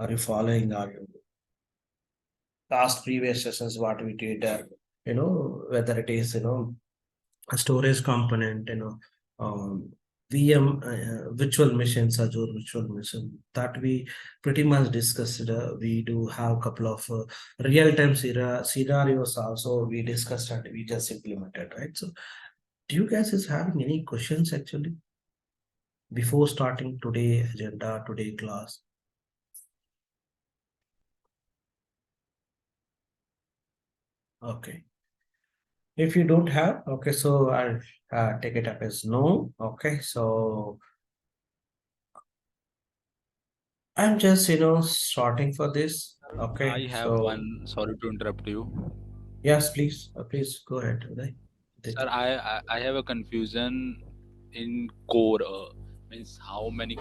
Are you following our last previous sessions? What we did, whether it is a storage component, VM virtual machines, Azure virtual machine that we pretty much discussed. We do have a couple of real-time scenarios also we discussed and we just implemented, right? So, do you guys is having any questions actually before starting today agenda, today class? Okay. If you don't have, okay, so I'll take it up as no. Okay, so I'm just starting for this. I Okay, have so one. Sorry to interrupt you, yes, please go ahead. Uday. sir. Aditya. I have a confusion in core. Means how many?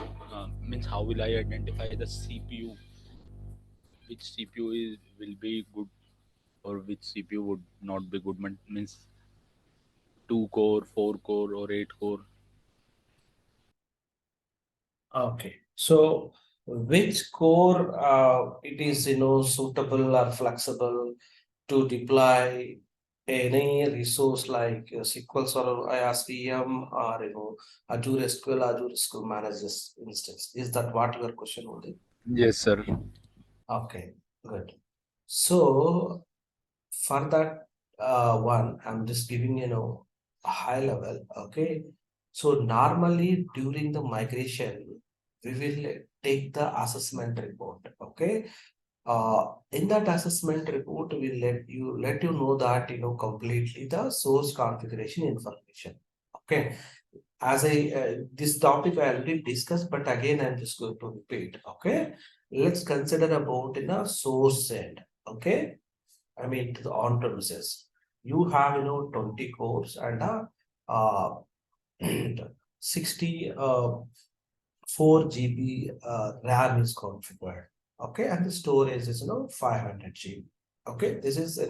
Means how will I identify the CPU? Which CPU is will be good or which CPU would not be good? Means 2 core, 4 core, or 8 core. Okay, so which core it is suitable or flexible to deploy any resource like SQL Server, IaaS VM, or Azure SQL, Azure SQL Managed Instance. Is that what your question would be? Yes, sir. Okay, good. So for that one, I'm just giving a high level. Okay, so normally during the migration, we will take the assessment report. Okay, in that assessment report, we let you know that completely the source configuration information. Okay, as I this topic I already discussed, but again I'm just going to repeat. Okay, let's consider about in a source end. Okay, I mean to the on premises. You have 20 cores and uh 60 4 GB RAM is configured. Okay, and the storage is 500 GB. Okay, this is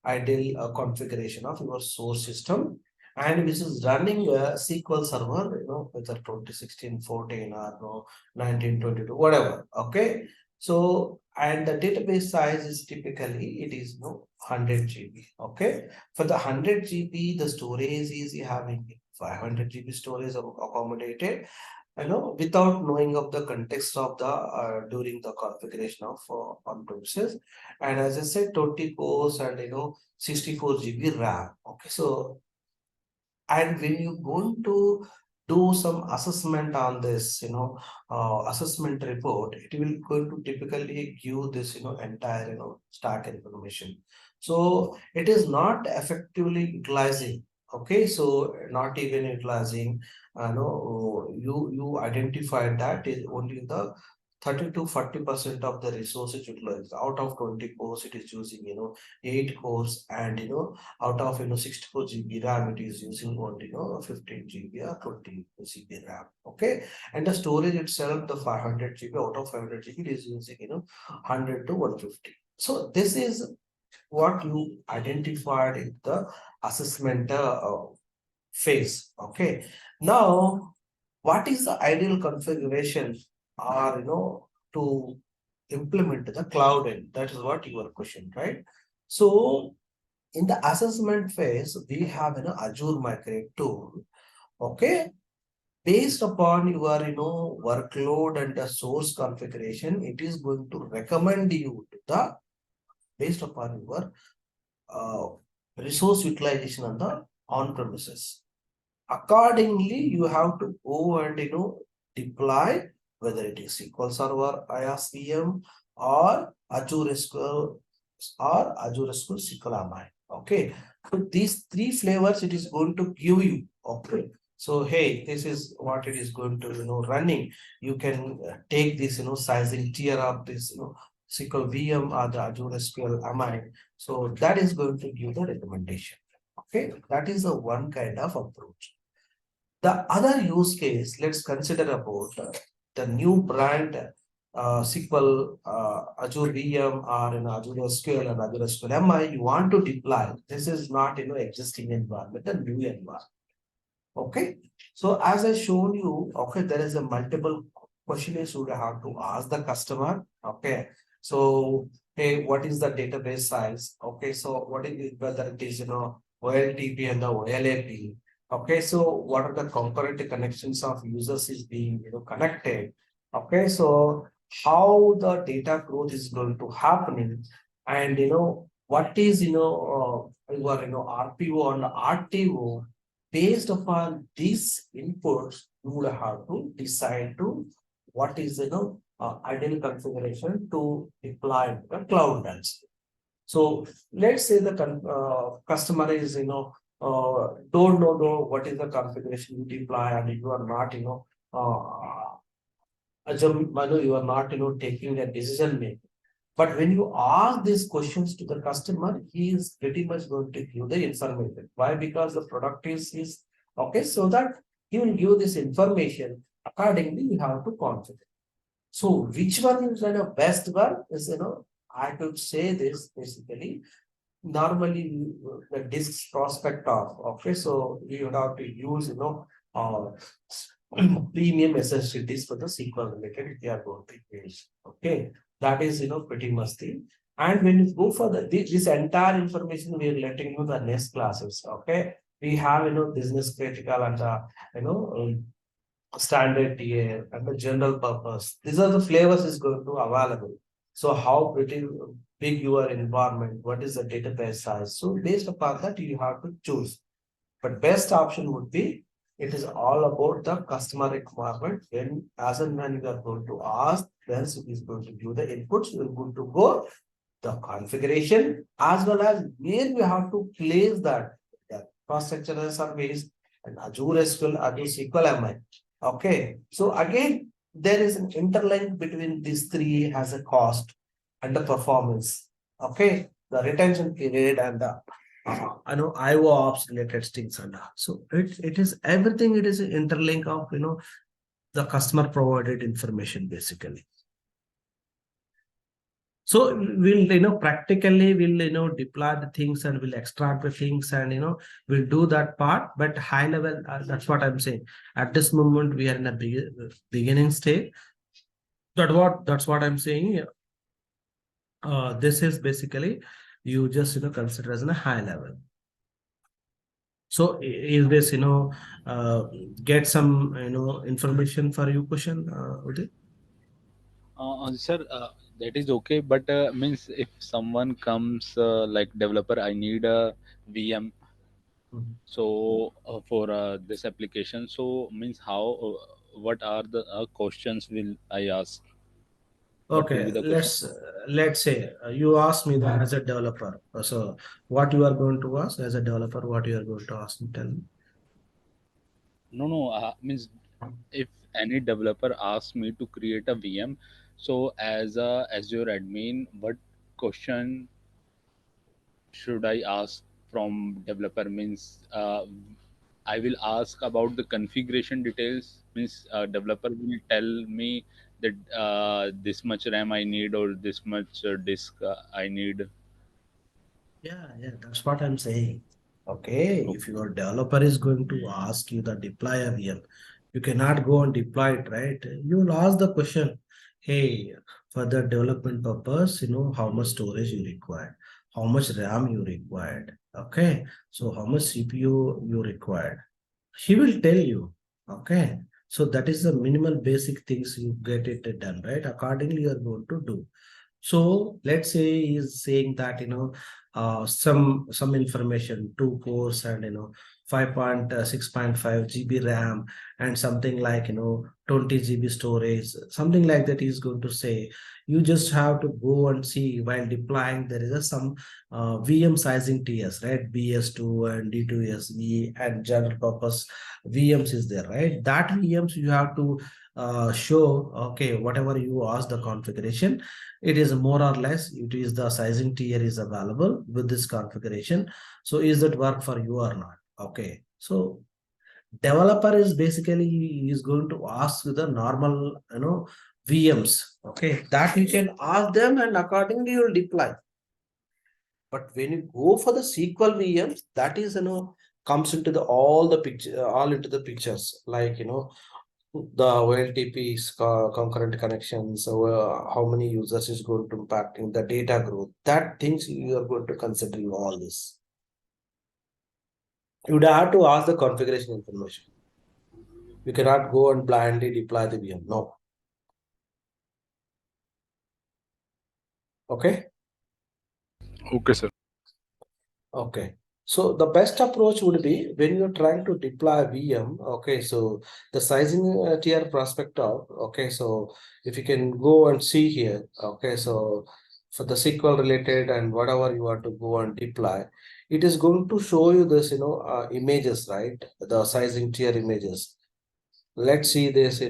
ideal configuration of your source system, and which is running a SQL server, whether 2016, 14 or 1922, whatever. Okay, so and the database size is typically it is 100 GB. Okay, for the 100 GB, the storage is having 500 GB storage accommodated, without knowing of the context of the during the configuration of on premises. And as I said, 20 cores and 64 GB RAM. Okay, so and when you going to do some assessment on this, assessment report, it will going to typically give this, entire, stack information. So it is not effectively utilizing. Okay, so not even utilizing, no, you identified that is only the 30 to 40% of the resources utilized. Out of 20 cores, it is using, 8 cores, and out of 64 GB RAM, it is using only 15 GB or 20 GB RAM. Okay, and the storage itself, the 500 GB, out of 500 GB, it is using 100 to 150. So this is what you identified in the assessment phase. Okay, now what is the ideal configuration, or to implement the cloud end? That is what your question, right? So in the assessment phase, we have Azure Migrate tool. Okay, based upon your workload and the source configuration, it is going to recommend you to the based upon your uh, resource utilization on the on premises. Accordingly, you have to go and deploy, whether it is SQL Server, IaaS VM, or Azure SQL or Azure SQL MI. Okay, so these three flavors it is going to give you. Okay, so hey, this is what it is going to running. You can take this sizing tier of this SQL VM or the Azure SQL MI. So that is going to give the recommendation. Okay, that is the one kind of approach. The other use case, let's consider about the new brand SQL Azure VM or in Azure SQL and Azure SQL MI you want to deploy. This is not existing environment, a new environment. Okay, so as I shown you, okay, there is a multiple question is you have to ask the customer. Okay. So, hey, what is the database size? Okay. So what is it, whether it is, OLTP and the OLAP. Okay. So what are the concurrent connections of users is being, connected. Okay. So how the data growth is going to happen, and, what is, your, RPO and RTO. Based upon these inputs, you would have to decide to what is, ideal configuration to deploy the cloud dance. So let's say the customer is, don't know what is the configuration you deploy, and you are not, you are not, taking a decision making. But when you ask these questions to the customer, he is pretty much going to give the information. Why? Because the product is okay, so that he will give this information. Accordingly, you have to configure. So which one is the best one is, I could say this basically. Normally, the disks prospect of, okay, so you would have to use, premium SSDs for the SQL related if you are going to use. Okay, that is, pretty much thing. And when you go for this entire information, we are letting you the next classes. Okay, we have, business critical and the, standard tier and the general purpose. These are the flavors is going to available. So how pretty big your environment, what is the database size? So based upon that, you have to choose. But best option would be, it is all about the customer requirement. When as and when you are going to ask, then it is going to give the inputs, you are going to go the configuration as well as where you have to place that infrastructure as a service and Azure SQL, Azure SQL MI. Okay, so again, there is an interlink between these three has a cost and the performance. Okay, the retention period and the IO ops related things and so it is everything. It is an interlink of the customer provided information basically. So we'll practically we'll deploy the things and we'll extract the things and we'll do that part, but high level that's what I'm saying. At this moment we are in a beginning stage. That's what I'm saying. This is basically you just consider as a high level. So is this get some information for your question, Udit? Sir, that is okay, but means if someone comes like developer, I need a VM. Mhm. So for this application, so means how, what are the questions will I ask? What will Okay, be the question? let's say you ask me that as a developer. So what you are going to ask as a developer? What you are going to ask me? Tell me. No, no, means if any developer asks me to create a VM, so as a Azure admin, what question should I ask from developer? Means I will ask about the configuration details. Means developer will tell me that this much RAM I need or this much disk I need. Yeah, that's what I'm saying. Okay, if Okay. your developer is going to ask you the deploy a VM, you cannot go and deploy it, right? You will ask the question, hey, for the development purpose, how much storage you require, how much RAM you required, okay? So how much CPU you required. He will tell you, okay? So that is the minimal basic things you get it done, right? Accordingly, you are going to do. So let's say he's saying that some information, two cores and 5.6.5 GB RAM and something like 20 GB storage, something like that he's going to say. You just have to go and see while deploying there is some VM sizing TS, right? BS2 and D2SV and general purpose VMs is there, right? That VMs you have to show, okay, whatever you ask the configuration, it is more or less, it is the sizing tier is available with this configuration. So is that work for you or not? Okay, so developer is basically is going to ask the normal VMs, okay, that you can ask them and accordingly you'll deploy. But when you go for the SQL VMs, that is comes into the all the picture, all into the pictures, like the OLTP is concurrent connections, so how many users is going to impacting the data growth. That things you are going to consider in all this. You would have to ask the configuration information. You cannot go and blindly deploy the VM. No. Okay. Okay, sir. Okay. So the best approach would be when you're trying to deploy VM. Okay. So the sizing tier perspective. Okay. So if you can go and see here. Okay. So for the SQL related and whatever you want to go and deploy, it is going to show you this, images, right? The sizing tier images. Let's see this,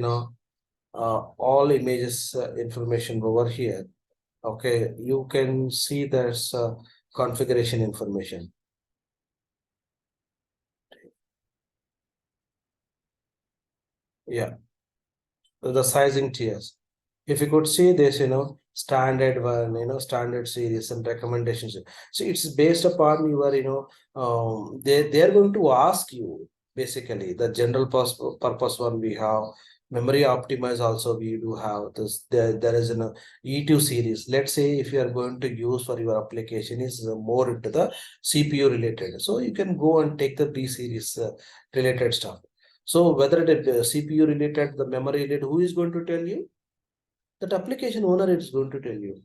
all images information over here. Okay. You can see there's configuration information. Yeah, the sizing tiers. If you could see this, standard one, standard series and recommendations. So it's based upon your, they're going to ask you basically the general purpose one we have. Memory optimize also we do have this. There is an E2 series. Let's say if you are going to use for your application is more into the CPU related. So you can go and take the B series related stuff. So whether it is CPU related, the memory related, who is going to tell you? That application owner is going to tell you.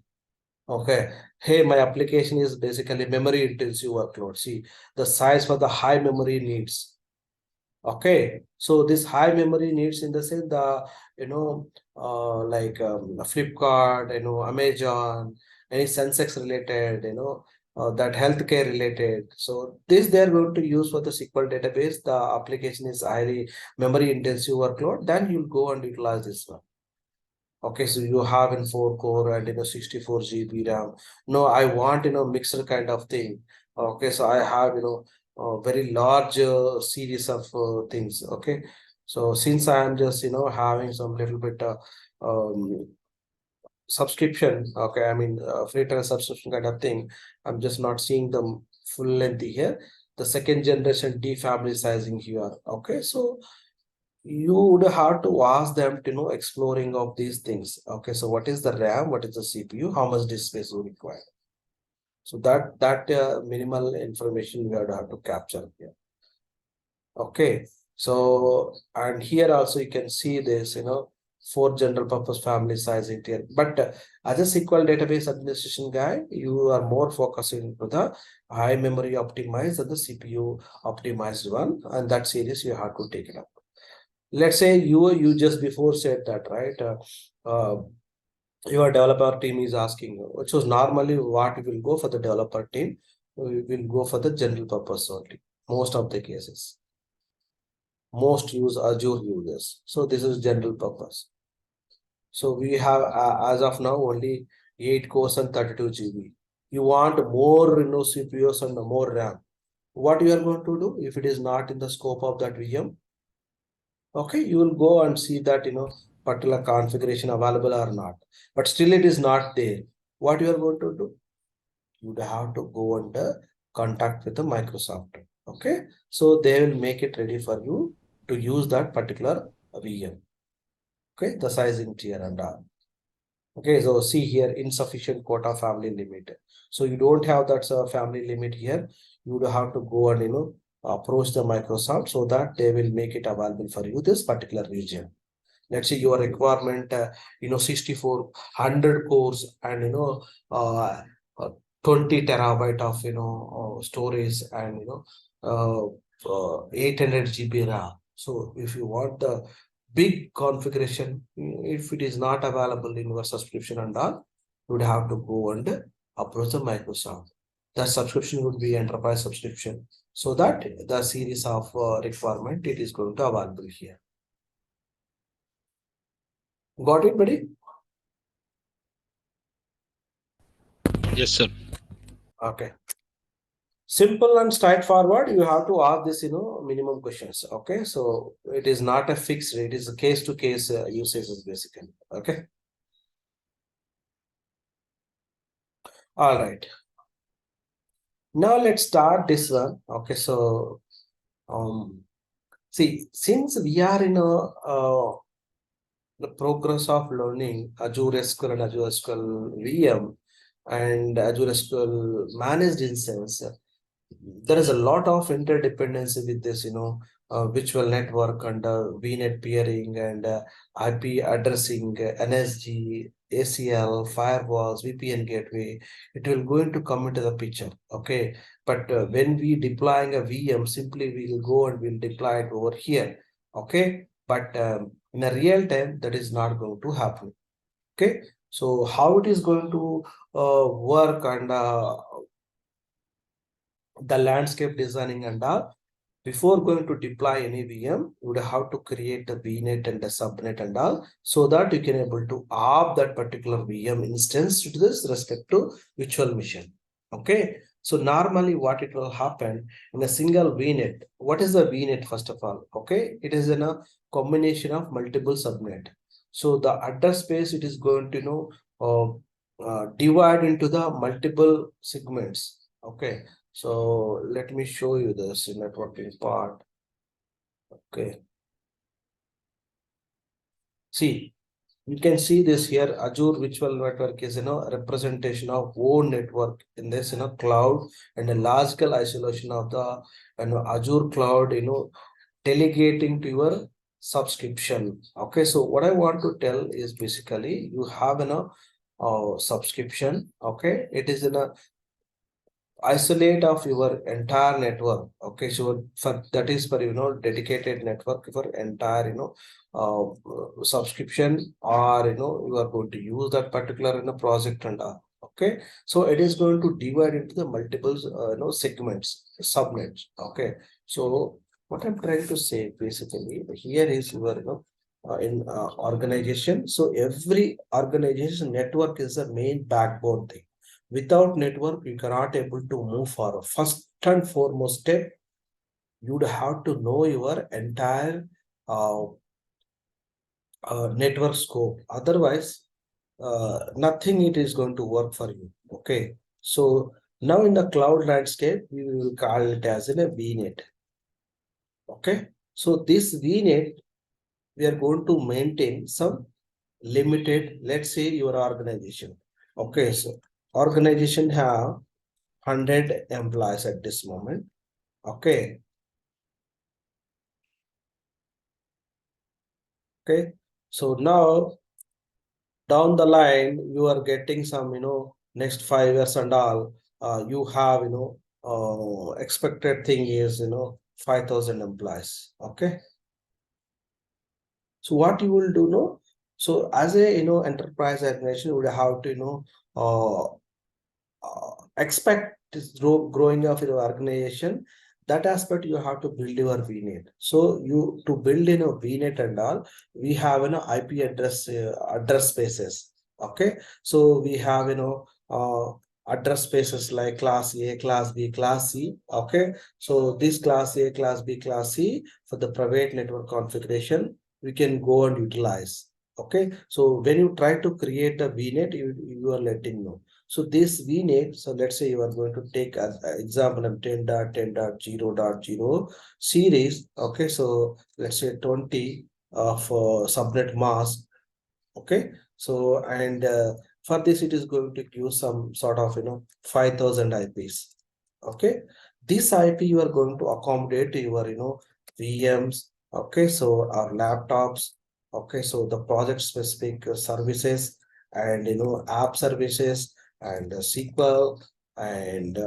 Okay, hey, my application is basically memory intensive workload. See, the size for the high memory needs. Okay, so this high memory needs in the sense the like Flipkart, Amazon, any Sensex related, that healthcare related. So this they are going to use for the SQL database. The application is highly memory intensive workload. Then you'll go and utilize this one. Okay, so you have in 4 core and 64 GB RAM. No, I want mixer kind of thing. Okay, so I have a very large series of things. Okay, so since I am just having some little bit um, subscription. Okay, I mean free trial subscription kind of thing. I'm just not seeing the full length here. The second generation defamily sizing here. Okay, so you would have to ask them to know exploring of these things. Okay, so what is the RAM, what is the CPU, how much disk space you require. So that minimal information you have to capture here. Okay, so and here also you can see this, four general purpose family sizing tier. But as a SQL database administration guy, you are more focusing to the high memory optimized and the CPU optimized one, and that series you have to take it up. Let's say you just before said that, right? Your developer team is asking you, which was normally what we will go for the developer team. We will go for the general purpose only. Most of the cases, most use Azure users. So this is general purpose. So we have as of now only 8 cores and 32 GB. You want more, CPUs and more RAM. What you are going to do if it is not in the scope of that VM? Okay, you will go and see that particular configuration available or not, but still it is not there. What you are going to do? You would have to go and contact with the Microsoft. Okay, so they will make it ready for you to use that particular VM. Okay, the sizing tier and all. Okay, so see here, insufficient quota family limit. So you don't have that family limit here. You would have to go and approach the Microsoft so that they will make it available for you this particular region. Let's say your requirement 6400 cores and uh, 20 terabyte of storage and 800 GB RAM. So if you want the big configuration, if it is not available in your subscription and all, you would have to go and approach the Microsoft. The subscription would be enterprise subscription, so that the series of requirement it is going to available here. Got it, buddy? Yes, sir. Okay. Simple and straightforward. You have to ask this, minimum questions. Okay. So it is not a fixed rate. It is a case to case usages basically. Okay. All right. Now let's start this one. Okay. So, see, since we are in a the progress of learning Azure SQL and Azure SQL VM and Azure SQL Managed Instance, there is a lot of interdependency with this, virtual network and VNET peering and IP addressing, NSG, ACL, firewalls, VPN gateway. It will going to come into the picture. Okay, but when we deploying a VM, simply we will go and we'll deploy it over here. Okay, but in a real time, that is not going to happen. Okay, so how it is going to work and the landscape designing and all. Before going to deploy any VM, you would have to create a VNet and a subnet and all, so that you can able to opt that particular VM instance to this respect to virtual machine. Okay. So normally what it will happen in a single VNet. What is the VNet first of all? Okay. It is in a combination of multiple subnet. So the address space, it is going to, divide into the multiple segments. Okay. So let me show you this networking part. Okay. See, you can see this here. Azure Virtual Network is, a representation of own network in this, cloud, and a logical isolation of the, Azure cloud, delegating to your subscription. Okay. So what I want to tell is basically you have, subscription. Okay. It is in a isolate of your entire network. Okay, so for that is for dedicated network for entire subscription, or you are going to use that particular project and all. Okay, so it is going to divide into the multiple segments, subnets. Okay, so what I'm trying to say basically here is your in organization. So every organization network is the main backbone thing. Without network, you cannot able to move forward. First and foremost step, you'd have to know your entire network scope. Otherwise, nothing it is going to work for you. Okay. So now in the cloud landscape, we will call it as in a VNet. Okay. So this VNet, we are going to maintain some limited, let's say your organization. Okay. So organization have 100 employees at this moment. Okay. Okay. So now down the line, you are getting some, next 5 years and all, you have, expected thing is, 5,000 employees. Okay. So what you will do, no? So as a, enterprise organization, you would have to, expect this growing of your organization. That aspect you have to build your VNet. So you to build in a VNet and all, we have IP address spaces. Okay, so we have address spaces like class A, class B, class C. Okay, so this class A, class B, class C for the private network configuration we can go and utilize. Okay, so when you try to create a VNet, you are letting know. So this VNet, so let's say you are going to take as example of 10.10.0.0 series. Okay, so let's say 20 for subnet mask. Okay, so and for this it is going to give some sort of 5,000 IPs. Okay, this IP you are going to accommodate your VMs. Okay, so our laptops. Okay, so the project specific services and app services and SQL and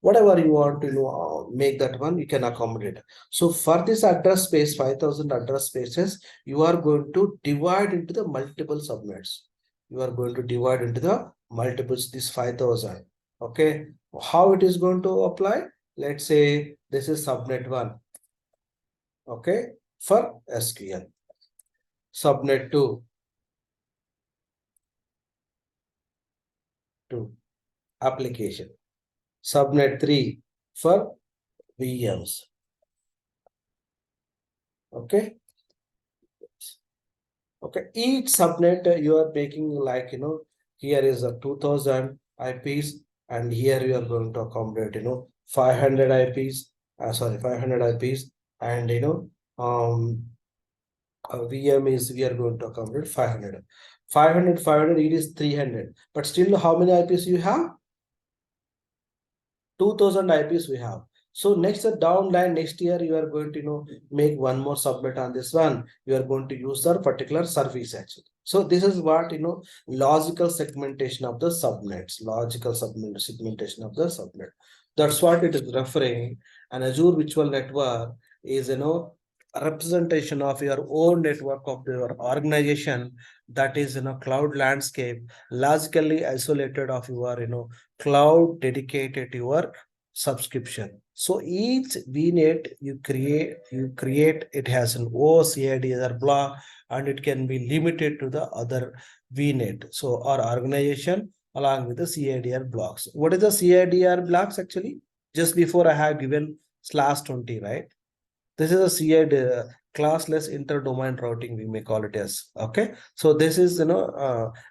whatever you want to make that one you can accommodate. So for this address space, 5,000 address spaces, you are going to divide into the multiple subnets. You are going to divide into the multiples this 5,000. Okay, how it is going to apply? Let's say this is subnet 1. Okay, for SQL. Subnet 2 to application. Subnet 3 for VMs. Okay. Okay, each subnet you are making like here is a 2,000 IPs, and here you are going to accommodate 500 IPs. Sorry, 500 IPs, and VM is, we are going to accommodate 500. 500, it is 300. But still, how many IPs you have? 2000 IPs we have. So next downline next year, you are going to make one more subnet on this one. You are going to use the particular service actually. So this is what logical segmentation of the subnets, logical segmentation of the subnet. That's what it is referring. And Azure Virtual Network is a representation of your own network of your organization, that is cloud landscape, logically isolated of your cloud dedicated to your subscription. So each VNet you create it has an OCID other block, and it can be limited to the other VNet. So our organization along with the CIDR blocks. What is the CIDR blocks actually? Just before I have given /20, right? This is a CID classless inter-domain routing, we may call it as. Okay, so this is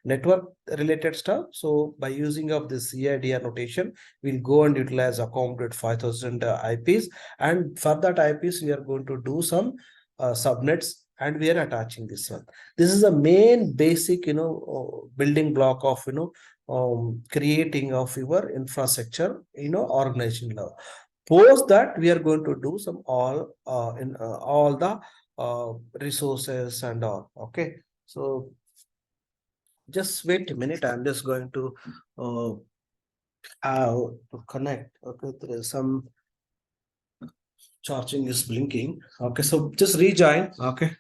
network related stuff. So by using of this CIDR notation, we'll go and utilize accommodate 5000 IPs, and for that IPs we are going to do some subnets, and we are attaching this one. This is a main basic building block of creating of your infrastructure organization level. Post that, we are going to do some all the resources and all. Okay, so just wait a minute, I'm just going to have to connect. Okay, there is some charging is blinking. Okay, so just rejoin. Okay.